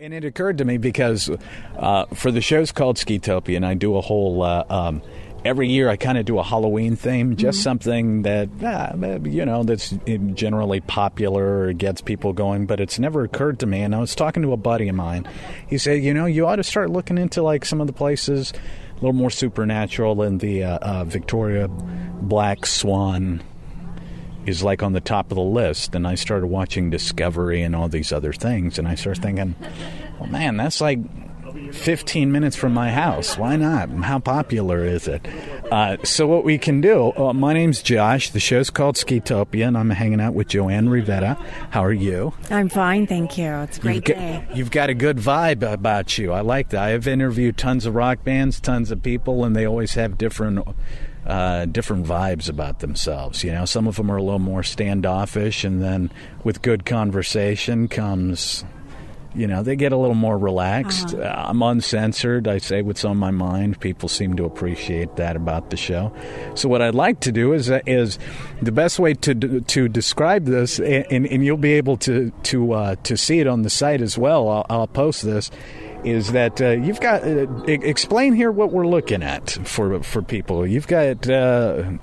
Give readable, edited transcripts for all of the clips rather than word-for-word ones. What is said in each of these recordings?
And it occurred to me because for the show's called Skitopia, and I do a whole every year I kind of do a Halloween theme, just something that that's generally popular or gets people going. But it's never occurred to me. And I was talking to a buddy of mine. He said, you ought to start looking into like some of the places a little more supernatural, and the Victoria Black Swan is like on the top of the list. And I started watching Discovery and all these other things, and I started thinking, well, man, that's like 15 minutes from my house. Why not? How popular is it? So what we can do, my name's Josh. The show's called Skitopia, and I'm hanging out with Joanne Rivera. How are you? I'm fine, thank you. It's a great day. You've got a good vibe about you. I like that. I've interviewed tons of rock bands, tons of people, and they always have different vibes about themselves. Some of them are a little more standoffish, and then with good conversation comes, they get a little more relaxed. I'm uncensored. I say what's on my mind. People seem to appreciate that about the show. So what I'd like to do is the best way to describe this, and you'll be able to see it on the site as well. I'll post this. Is that you've got explain here what we're looking at for people. You've got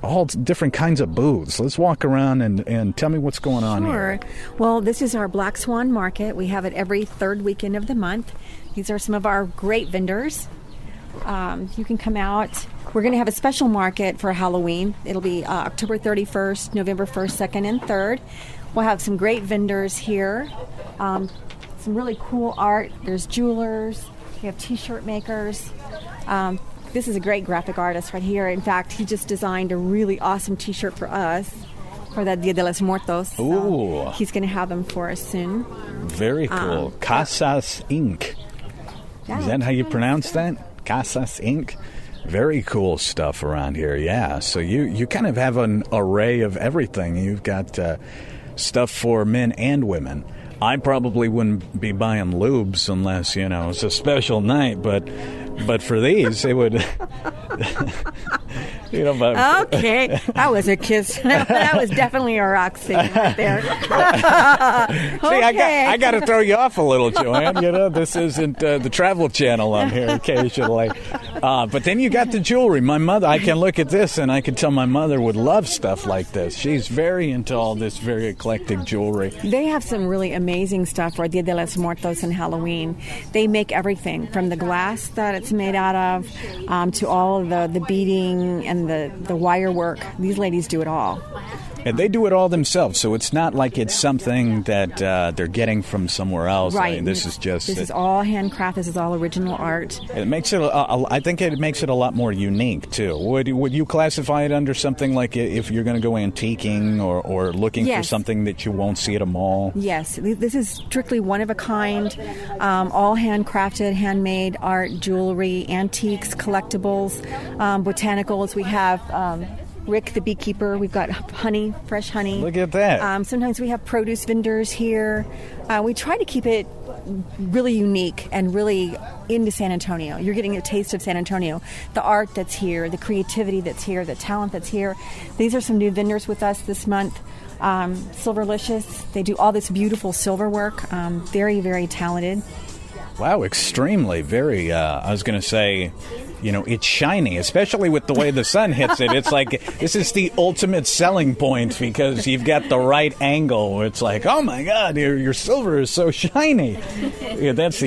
all different kinds of booths. Let's walk around and tell me what's going on here. Well, this is our Black Swan Market. We have it every third weekend of the month. These are some of our great vendors. You can come out. We're going to have a special market for Halloween. It'll be October 31st, November 1st, 2nd, and 3rd. We'll have some great vendors here. Some really cool art. There's jewelers. We have T-shirt makers. This is a great graphic artist right here. In fact, he just designed a really awesome T-shirt for us for the Dia de los Muertos. Ooh. He's going to have them for us soon. Very cool. Casas Inc. Yeah, is that how you pronounce that? Casas Inc. Very cool stuff around here. Yeah. So you kind of have an array of everything. You've got stuff for men and women. I probably wouldn't be buying lubes unless, it's a special night, but for these, it would... Okay, that was a kiss. That was definitely a rock scene right there. See, I got to throw you off a little, Joanne. This isn't the Travel Channel on here occasionally. But then you got the jewelry. My mother, I can look at this and I can tell my mother would love stuff like this. She's very into all this very eclectic jewelry. They have some really amazing stuff for Dia de los Muertos and Halloween. They make everything from the glass that it's made out of to all of the beading and the wire work. These ladies do it all. And they do it all themselves, so it's not like it's something that they're getting from somewhere else. Right. I mean, this is all handcraft. This is all original art. It makes it. I think it makes it a lot more unique too. Would you classify it under something like if you're going to go antiquing or looking for something that you won't see at a mall? Yes, this is strictly one of a kind, all handcrafted, handmade art, jewelry, antiques, collectibles, botanicals. We have. Rick, the beekeeper. We've got honey, fresh honey. Look at that. Sometimes we have produce vendors here. We try to keep it really unique and really into San Antonio. You're getting a taste of San Antonio. The art that's here, the creativity that's here, the talent that's here. These are some new vendors with us this month. Silverlicious. They do all this beautiful silver work. Very, very talented. Wow, extremely. Very, I was going to say... it's shiny, especially with the way the sun hits it. It's like, this is the ultimate selling point because you've got the right angle. It's like, oh my God, your silver is so shiny. That's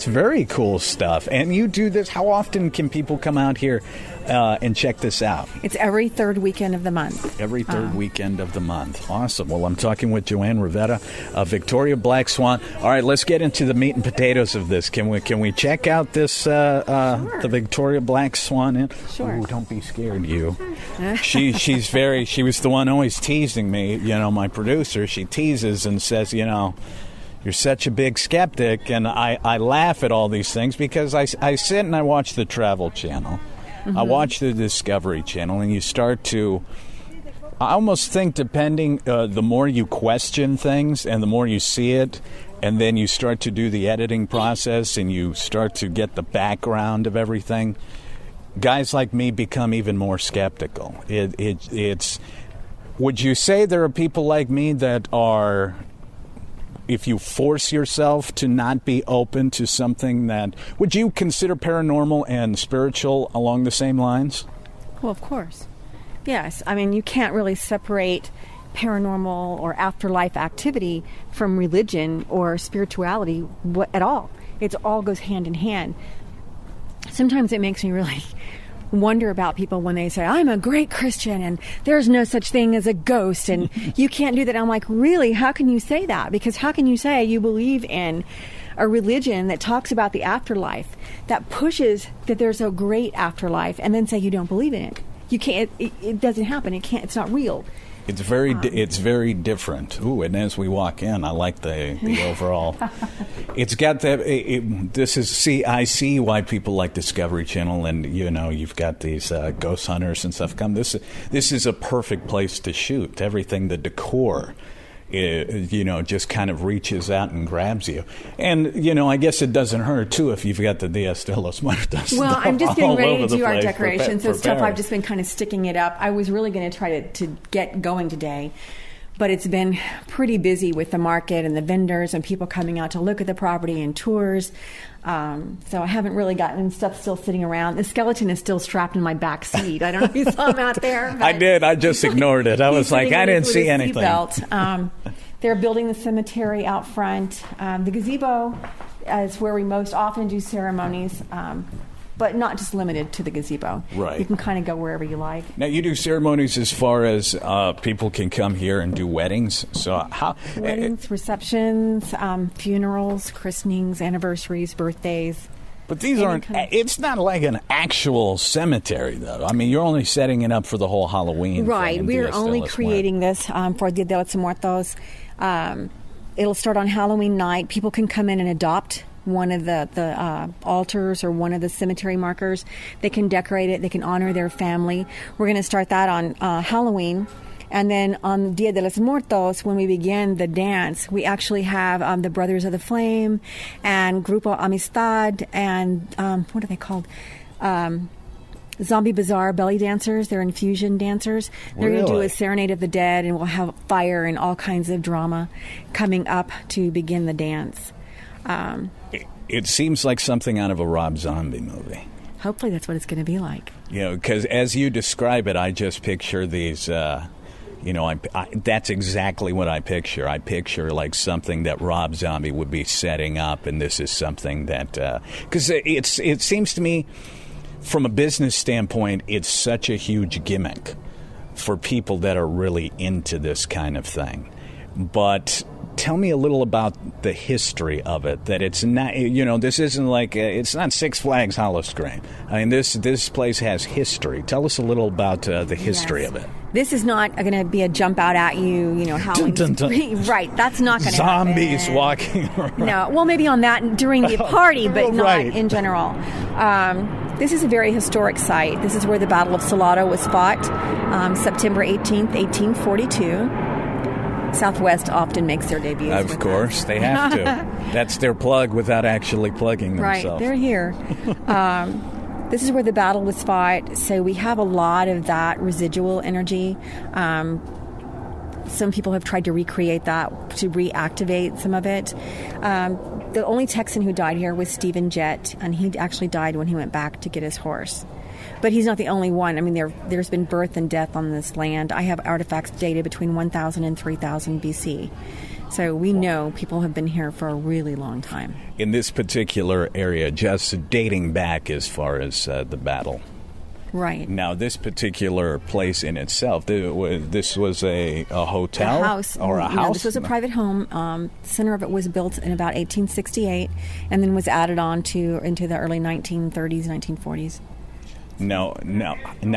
very cool stuff. And you do this, how often can people come out here and check this out? It's every third weekend of the month. Every third weekend of the month. Awesome. Well, I'm talking with Joanne Rivera of Victoria Black Swan. All right, let's get into the meat and potatoes of this. Can we check out this Sure. the Victoria Black Swan? Sure. Oh, don't be scared, you. She was the one always teasing me. My producer. She teases and says, you're such a big skeptic, and I laugh at all these things because I sit and I watch the Travel Channel. I watch the Discovery Channel, and you start to... I almost think depending... the more you question things and the more you see it, and then you start to do the editing process and you start to get the background of everything, guys like me become even more skeptical. It's... Would you say there are people like me that are if you force yourself to not be open to something that, would you consider paranormal and spiritual along the same lines? Well, of course. Yes. I mean, you can't really separate paranormal or afterlife activity from religion or spirituality at all. It all goes hand in hand. Sometimes it makes me really wonder about people when they say, I'm a great Christian and there's no such thing as a ghost and you can't do that. I'm like, really? How can you say that? Because how can you say you believe in a religion that talks about the afterlife, that pushes that there's a great afterlife, and then say you don't believe in it? You can't. It doesn't happen. It can't. It's not real. It's very different. Ooh, and as we walk in, I like the overall. It's got that. I see why people like Discovery Channel, and you've got these ghost hunters and stuff come. This is a perfect place to shoot. Everything, the decor, just kind of reaches out and grabs you. And, I guess it doesn't hurt, too, if you've got the Dias de los Muertos. Well, I'm just getting ready to do our decorations, so stuff prepared. I've just been kind of sticking it up. I was really going to try to get going today, but it's been pretty busy with the market and the vendors and people coming out to look at the property and tours. So I haven't really gotten stuff still sitting around. The skeleton is still strapped in my back seat. I don't know if you saw him out there. I did. I just ignored it. I was like, I didn't see anything. They're building the cemetery out front. The gazebo is where we most often do ceremonies, but not just limited to the gazebo. Right. You can kind of go wherever you like. Now, you do ceremonies as far as people can come here and do weddings. So how weddings, receptions, funerals, christenings, anniversaries, birthdays. But these aren't. It's not like an actual cemetery, though. I mean, you're only setting it up for the whole Halloween. Right. We're only creating this for Dia de los Muertos. It'll start on Halloween night. People can come in and adopt one of the altars or one of the cemetery markers. They can decorate it. They can honor their family. We're going to start that on Halloween. And then on Dia de los Muertos, when we begin the dance, we actually have the Brothers of the Flame and Grupo Amistad and what are they called? Zombie Bazaar belly dancers. They're infusion dancers. They're going to do a Serenade of the Dead, and we'll have fire and all kinds of drama coming up to begin the dance. It seems like something out of a Rob Zombie movie. Hopefully that's what it's going to be like. Because as you describe it, I just picture these, that's exactly what I picture. I picture like something that Rob Zombie would be setting up, and this is something that, because it seems to me, from a business standpoint, it's such a huge gimmick for people that are really into this kind of thing. But tell me a little about the history of it, that it's not, this isn't like, it's not Six Flags Howl-O-Scream. I mean, this place has history. Tell us a little about the history of it. This is not going to be a jump out at you, howling. Dun, dun, dun. Right, that's not going to happen. Zombies walking around. No, well, maybe on that during the party, but right. Not in general. This is a very historic site. This is where the Battle of Salado was fought, September 18th, 1842. Southwest often makes their debuts. Of course, they have to. That's their plug without actually plugging themselves. Right, they're here. This is where the battle was fought, so we have a lot of that residual energy. Some people have tried to recreate that, to reactivate some of it. The only Texan who died here was Stephen Jett, and he actually died when he went back to get his horse. But he's not the only one. I mean, there's been birth and death on this land. I have artifacts dated between 1000 and 3000 BC. So we know people have been here for a really long time. In this particular area, just dating back as far as the battle. Right. Now, this particular place in itself, this was a hotel? A house. Or a house? No, this was a private home. The center of it was built in about 1868 and then was added on into the early 1930s, 1940s. Now,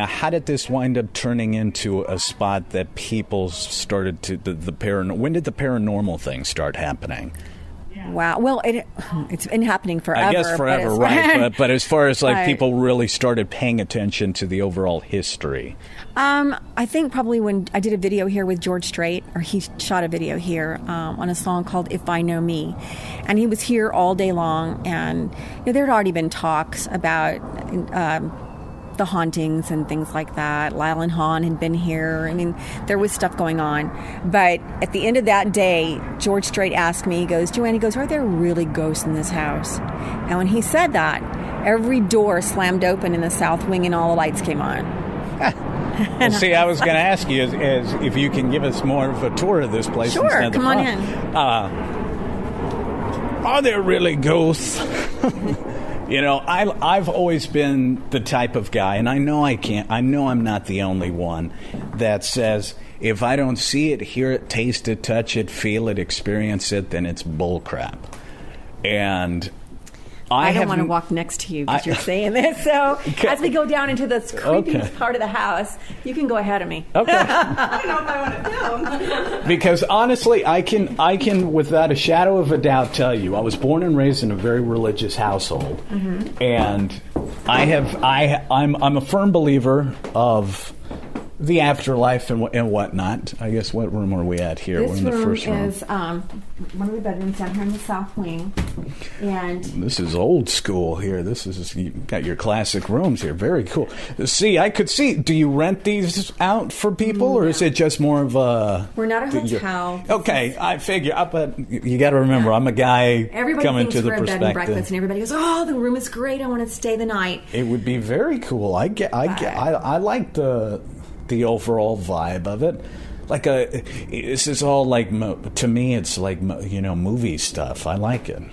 how did this wind up turning into a spot that people started to when did the paranormal thing start happening? Wow. Well, it's been happening forever. I guess forever, right? But as far as people really started paying attention to the overall history, I think probably when I did a video here with George Strait, or he shot a video here on a song called "If I Know Me," and he was here all day long, and there had already been talks about. the hauntings and things like that. Lyle and Hahn had been here. I mean, there was stuff going on. But at the end of that day, George Strait asked me, he goes, Joanne, he goes, are there really ghosts in this house? And when he said that, every door slammed open in the south wing and all the lights came on. Well, see, I was going to ask you is if you can give us more of a tour of this place. Sure, come on in. Are there really ghosts? I've always been the type of guy, and I know I'm not the only one, that says if I don't see it, hear it, taste it, touch it, feel it, experience it, then it's bullcrap. And I don't want to walk next to you because you're saying this. So as we go down into this creepy part of the house, you can go ahead of me. Okay. I don't know if I want to film. Because honestly, I can without a shadow of a doubt tell you, I was born and raised in a very religious household, and I'm a firm believer of the afterlife and whatnot. I guess what room are we at here? This We're in the first room. Is one of the bedrooms down here in the south wing, and this is old school here. You got your classic rooms here. Very cool. See, I could see. Do you rent these out for people, or is it just more of a? We're not a hotel. Okay, I figure. But you got to remember, I'm a guy coming to the we're a bed and breakfast, and everybody goes, "Oh, the room is great. I want to stay the night." It would be very cool. I like the overall vibe of it. This is all to me, it's like, movie stuff. I like it.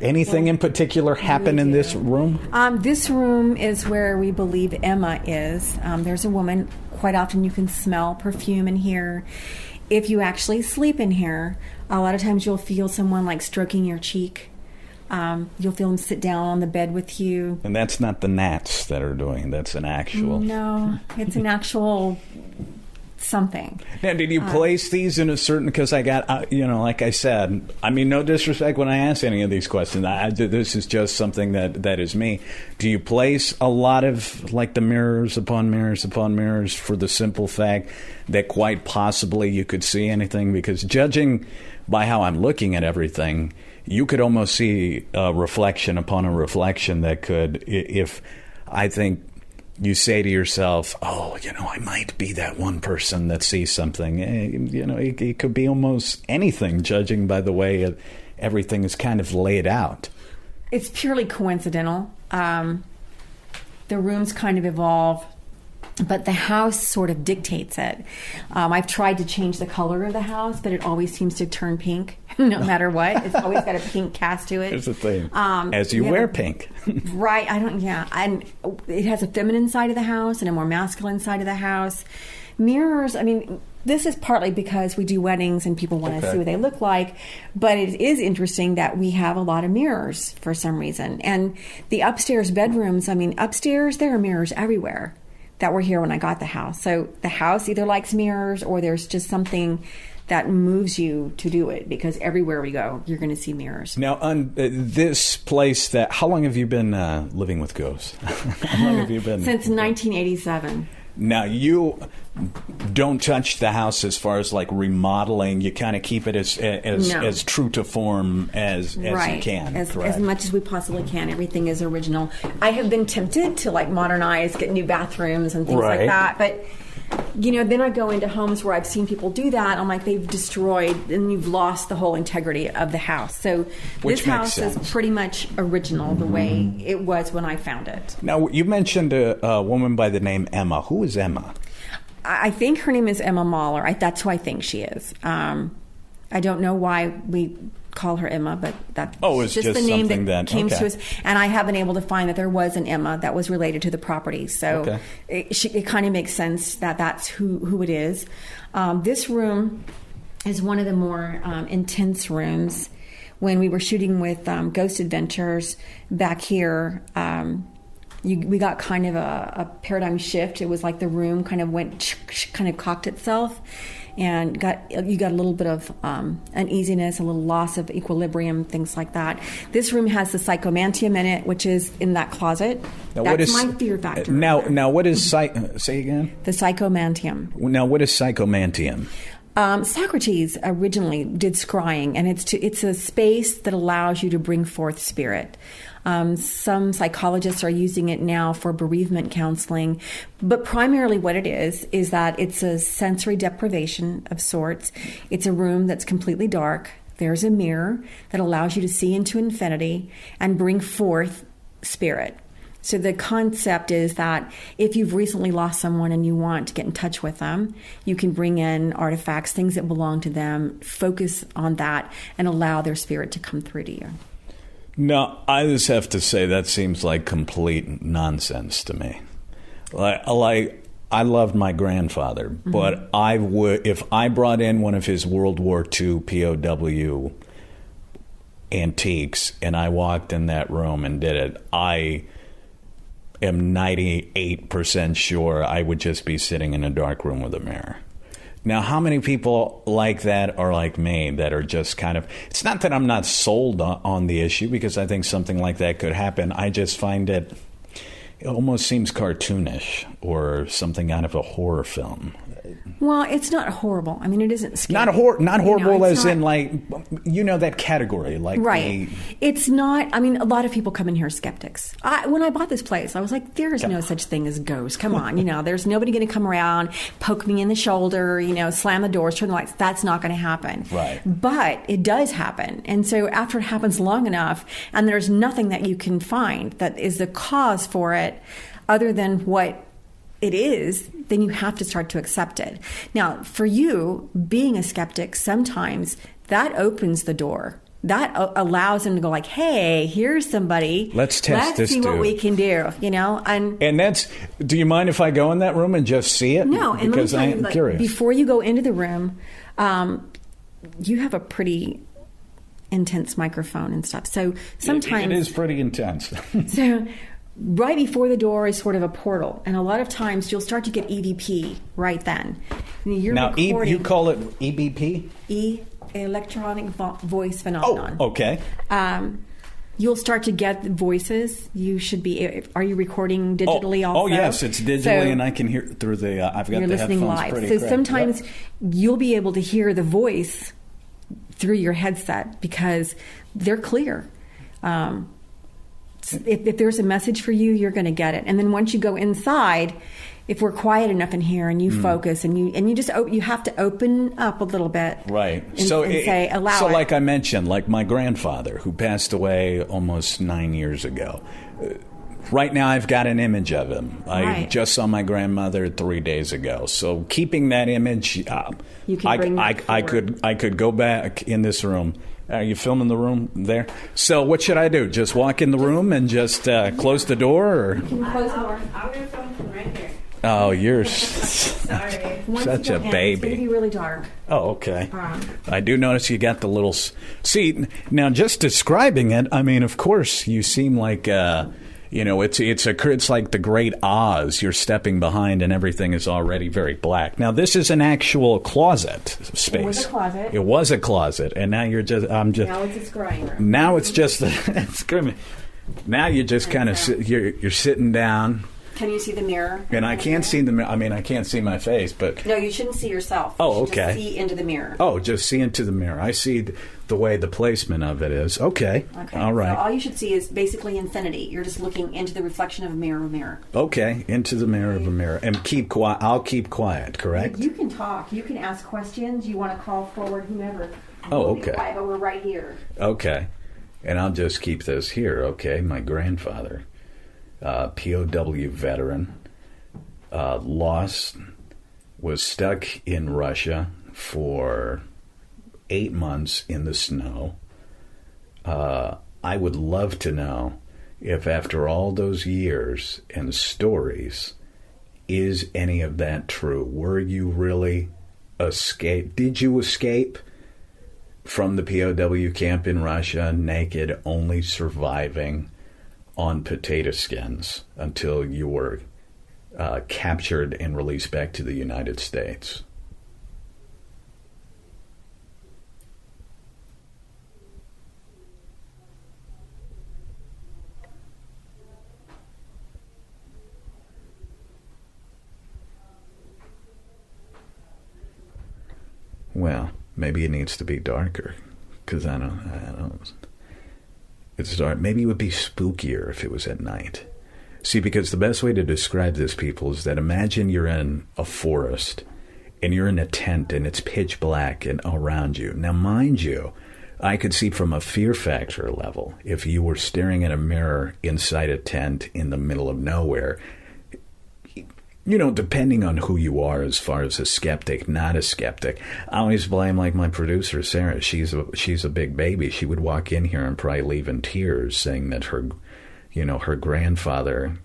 Anything in particular happen in this room? This room is where we believe Emma is. There's a woman. Quite often you can smell perfume in here. If you actually sleep in here, a lot of times you'll feel someone like stroking your cheek. You'll feel them sit down on the bed with you. And that's not the gnats that are doing. That's an actual. No, it's an actual something. Now, did you place these in a certain? Because I got, like I said, I mean, no disrespect when I ask any of these questions. This is just something that is me. Do you place a lot of like the mirrors upon mirrors upon mirrors for the simple fact that quite possibly you could see anything? Because judging by how I'm looking at everything, you could almost see a reflection upon a reflection that could, if I think you say to yourself, oh, I might be that one person that sees something. It could be almost anything, judging by the way everything is kind of laid out. It's purely coincidental. The rooms kind of evolve, but the house sort of dictates it. I've tried to change the color of the house, but it always seems to turn pink, no matter what. It's always got a pink cast to it. Here's the thing. As you wear pink. Right. And it has a feminine side of the house and a more masculine side of the house. Mirrors, this is partly because we do weddings and people want to see what they look like, but it is interesting that we have a lot of mirrors for some reason. And the upstairs bedrooms, upstairs there are mirrors everywhere that were here when I got the house. So the house either likes mirrors or there's just something that moves you to do it, because everywhere we go, you're going to see mirrors. Now, on this place, how long have you been living with ghosts? How long have you been? Since 1987. Now, you don't touch the house as far as like remodeling. You kind of keep it as true to form as you can. As much as we possibly can. Everything is original. I have been tempted to like modernize, get new bathrooms and things like that, but then I go into homes where I've seen people do that. I'm like, they've destroyed and you've lost the whole integrity of the house. So this house is pretty much original the way it was when I found it. Now, you mentioned a woman by the name Emma. Who is Emma? I think her name is Emma Mahler. That's who I think she is. I don't know why we call her Emma, but that's just the name that came to us. And I have been able to find that there was an Emma that was related to the property. So it kind of makes sense that that's who it is. This room is one of the more intense rooms. When we were shooting with Ghost Adventures back here, we got kind of a paradigm shift. It was like the room kind of cocked itself, and you got a little bit of uneasiness, a little loss of equilibrium, things like that. This room has the psychomantium in it, which is in that closet. Now, that's my fear factor. Now, what is say again? The psychomantium. Now, what is psychomantium? Socrates originally did scrying, and it's a space that allows you to bring forth spirit. Some psychologists are using it now for bereavement counseling, but primarily what it is that it's a sensory deprivation of sorts. It's a room that's completely dark. There's a mirror that allows you to see into infinity and bring forth spirit. So the concept is that if you've recently lost someone and you want to get in touch with them, you can bring in artifacts, things that belong to them, focus on that, and allow their spirit to come through to you. No, I just have to say that seems like complete nonsense to me. Like I loved my grandfather, but I would, if I brought in one of his World War II POW antiques and I walked in that room and did it, I am 98% sure I would just be sitting in a dark room with a mirror. Now, how many people like that are like me that are just kind of... It's not that I'm not sold on the issue, because I think something like that could happen. I just find it almost seems cartoonish or something out of a horror film. Well, it's not horrible. I mean, it isn't scary. Not horrible as in, like, that category. Like right. It's not... I mean, a lot of people come in here skeptics. When I bought this place, I was like, there is no such thing as ghosts. Come on. There's nobody going to come around, poke me in the shoulder, slam the doors, turn the lights. That's not going to happen. Right. But it does happen. And so after it happens long enough, and there's nothing that you can find that is the cause for it other than what it is, then you have to start to accept it. Now, for you, being a skeptic, sometimes that opens the door. That allows them to go like, hey, here's somebody. Let's test this Let's see what we can do, And that's, do you mind if I go in that room and just see it? No, and because let me tell I'm curious. Before you go into the room, you have a pretty intense microphone and stuff. So sometimes... It is pretty intense. So... Right before the door is sort of a portal, and a lot of times you'll start to get EVP right then. Now, you call it EBP? Electronic Voice Phenomenon. Oh, okay. You'll start to get voices. You should be. Are you recording digitally also? Oh, yes, it's digitally, and I can hear through the. I've got the headphones live. pretty So correct. sometimes you'll be able to hear the voice through your headset because they're clear. If there's a message for you, you're going to get it. And then once you go inside, if we're quiet enough in here and you focus and you just you have to open up a little bit, right? And say allow. So, it. like I mentioned, like my grandfather who passed away almost 9 years ago. Right now, I've got an image of him. I just saw my grandmother 3 days ago. So, keeping that image, you can bring I could go back in this room. Are you filming the room there? So what should I do? Just walk in the room and just close the door? Or? You can close the door. I'm going to film from right here. Oh, you're Sorry. such a baby. It's going to be really dark. Oh, okay. I do notice you got the little... See, now just describing it, I mean, of course, you seem like... it's like the Great Oz. You're stepping behind, and everything is already very black. Now, this is an actual closet space. It was a closet. It was a closet, and now you're just. Now it's a scrying room. Now it's just. Now you're just kind of. You're sitting down. Can you see the mirror? And I can't see the mirror. I mean, I can't see my face, but... No, you shouldn't see yourself. Oh, you should okay. Just see into the mirror. Oh, just see into the mirror. I see the way the placement of it is. Okay. All right. So all you should see is basically infinity. You're just looking into the reflection of a mirror. Okay, into the mirror of a mirror. And keep quiet. I'll keep quiet, correct? You can talk. You can ask questions. You want to call forward whomever. Oh, We'll okay. Be quiet, but we're right here. Okay. And I'll just keep this here, okay? My grandfather, POW veteran, lost, was stuck in Russia for 8 months in the snow. I would love to know if after all those years and stories, is any of that true? Were you really escape? Did you escape from the POW camp in Russia naked, only surviving on potato skins until you were captured and released back to the United States? Well, maybe it needs to be darker, because I don't. It's dark. Maybe it would be spookier if it was at night. See, because the best way to describe this, people, is that imagine you're in a forest and you're in a tent and it's pitch black and around you. Now, mind you, I could see from a fear factor level, if you were staring at a mirror inside a tent in the middle of nowhere, depending on who you are as far as a skeptic, not a skeptic. I always blame, like, my producer, Sarah. She's a big baby. She would walk in here and probably leave in tears saying that her grandfather,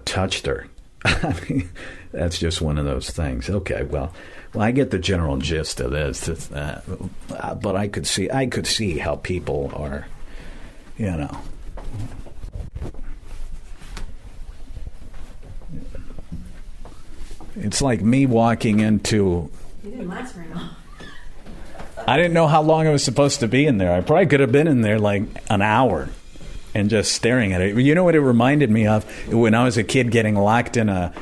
touched her. I mean, that's just one of those things. Okay, well, I get the general gist of this. But I could see how people are, It's like me walking into... You didn't last very long. I didn't know how long I was supposed to be in there. I probably could have been in there like an hour and just staring at it. You know what it reminded me of? When I was a kid getting locked in a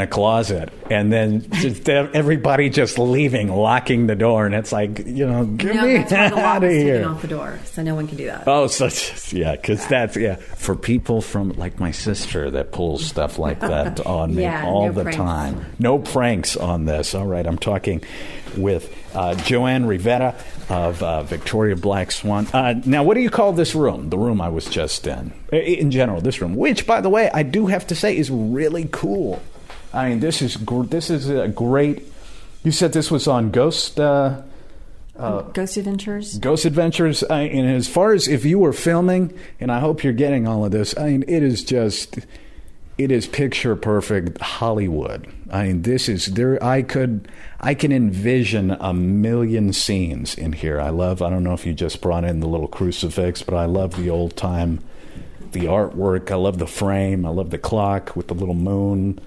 closet and then just everybody just leaving, locking the door. And it's like, get me out of here. Taken off the door, so no one can do that. Oh, because that's for people from, like, my sister that pulls stuff like that on me all the time. No pranks on this. All right, I'm talking with Joanne Rivera of Victorias Swan. Now, what do you call this room? The room I was just in general, this room, which, by the way, I do have to say is really cool. I mean, this is a great. You said this was on Ghost Adventures. Ghost Adventures. And as far as if you were filming, and I hope you're getting all of this. I mean, it is picture perfect Hollywood. I mean, this is there. I can envision a million scenes in here. I don't know if you just brought in the little crucifix, but I love the old time, the artwork. I love the frame. I love the clock with the little moon.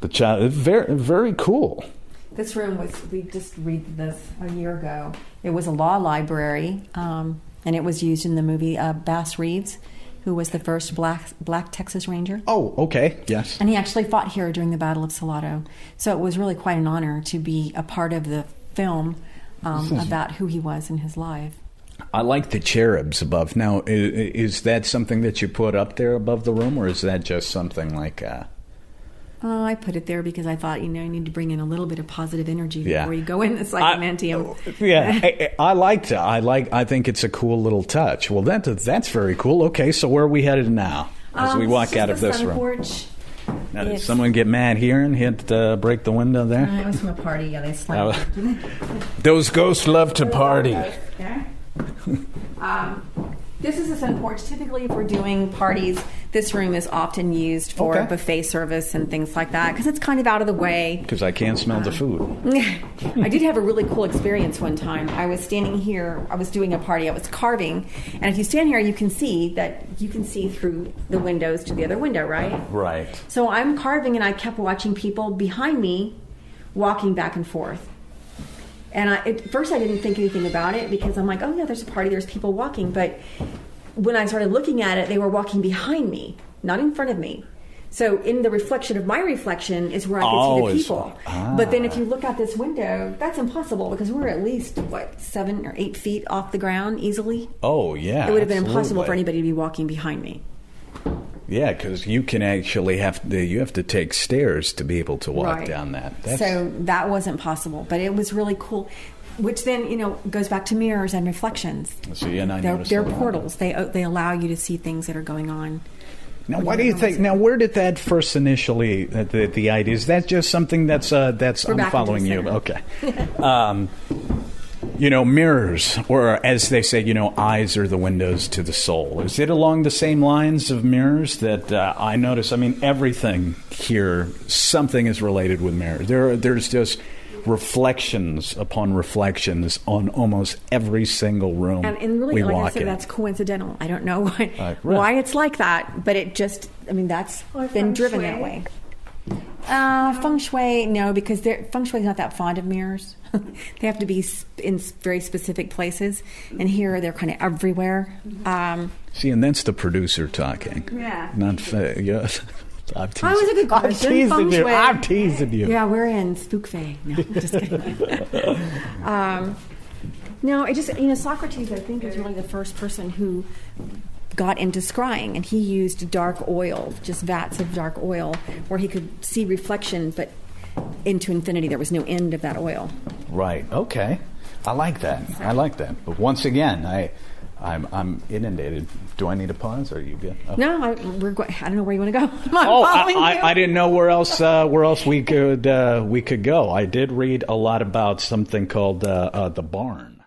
The child, very, very cool. This room we just read this a year ago. It was a law library, and it was used in the movie Bass Reeves, who was the first black Texas Ranger. Oh, okay, yes. And he actually fought here during the Battle of Salado. So it was really quite an honor to be a part of the film about who he was in his life. I like the cherubs above. Now, is that something that you put up there above the room, or is that just something like... I put it there because I thought, you need to bring in a little bit of positive energy before you go in the psychomantium. I liked it. I think it's a cool little touch. Well, that's very cool. Okay, so where are we headed now as we walk out of this room? Porch. Now, did someone get mad here and break the window there? It was from a party. Yeah, they slammed it. Those ghosts love to party. This is a sun porch. Typically, if we're doing parties, this room is often used for buffet service and things like that because it's kind of out of the way. Because I can't smell the food. I did have a really cool experience one time. I was standing here. I was doing a party. I was carving. And if you stand here, you can see through the windows to the other window, right? Right. So I'm carving, and I kept watching people behind me walking back and forth. And at first I didn't think anything about it because I'm like, oh yeah, there's a party, there's people walking. But when I started looking at it, they were walking behind me, not in front of me. So in the reflection of my reflection is where I could see the people. But then if you look out this window, that's impossible because we're at least, 7 or 8 feet off the ground easily. Oh, yeah. It would have been impossible for anybody to be walking behind me. Yeah, because you can actually have to take stairs to be able to walk down that. So that wasn't possible, but it was really cool. Which then, goes back to mirrors and reflections. So they're portals. They allow you to see things that are going on. Now, why do you think? Now, where did that first initially? The idea, is that just something that's I'm following you? Okay. Mirrors, or as they say, eyes are the windows to the soul. Is it along the same lines of mirrors that I notice? I mean, everything here, something is related with mirrors. There's just reflections upon reflections on almost every single room and really, we like walk I said, in. that's coincidental. I don't know why it's like that, but it just, that's been driven that way. Feng Shui, no, because Feng Shui is not that fond of mirrors. They have to be in very specific places, and here they're kind of everywhere. See, and that's the producer talking. Yeah. Not I'm teasing. Oh, it's a good question. I'm teasing Feng you. shui. I'm teasing you. Yeah, we're in Spook Fae. No, I'm just kidding. No, it just, Socrates, I think, is really the first person who got into scrying, and he used dark oil, just vats of dark oil, where he could see reflection, but into infinity. There was no end of that oil. Right. Okay. I like that. But once again, I'm inundated. Do I need a pause? Or are you good? Oh. No, I don't know where you want to go. I'm Oh, following you. I didn't know where else we could go. I did read a lot about something called the barn.